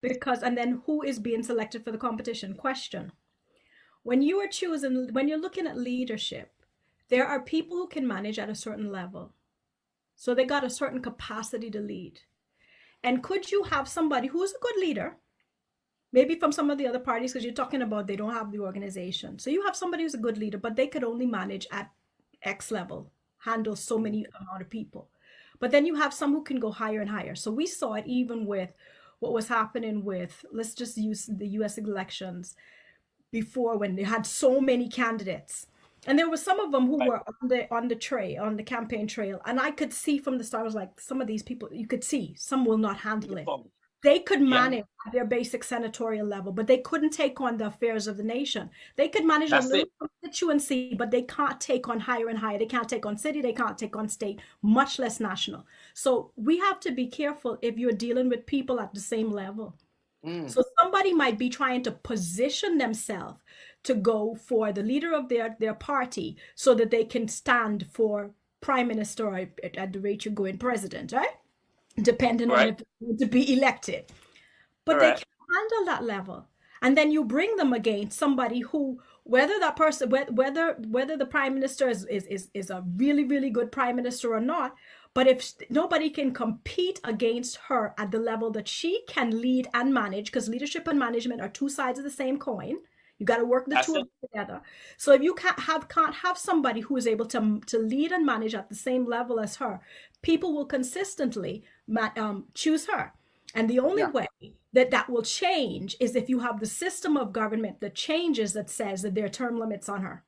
Because, and then who is being selected for the competition? Question. When you are choosing, when you're looking at leadership, there are people who can manage at a certain level. So they got a certain capacity to lead. And could you have somebody who's a good leader, maybe from some of the other parties, because you're talking about they don't have the organization. So you have somebody who's a good leader, but they could only manage at X level, handle so many amount of people. But then you have some who can go higher and higher. So we saw it even with what was happening with, let's just use the US elections before, when they had so many candidates. And there were some of them who Right. were on the trail, on the campaign trail. And I could see from the start, I was like, some of these people, you could see some will not handle it. They could Yeah, manage at their basic senatorial level, but they couldn't take on the affairs of the nation. They could manage a that's little it. constituency, but they can't take on higher and higher. They can't take on city, they can't take on state, much less national. So we have to be careful if you're dealing with people at the same level. Mm, So somebody might be trying to position themselves to go for the leader of their party so that they can stand for prime minister, or at the rate you're going president, right? Depending on right. if they want to be elected. But they Correct. can't handle that level. And then you bring them against somebody who, whether that person, whether the prime minister is a really, really good prime minister or not, but if nobody can compete against her at the level that she can lead and manage, because leadership and management are two sides of the same coin. You got to work the That's two of it. them together. So if you can't have somebody who is able to lead and manage at the same level as her, people will consistently choose her. And the only Yeah. way that that will change is if you have the system of government that changes, that says that there are term limits on her.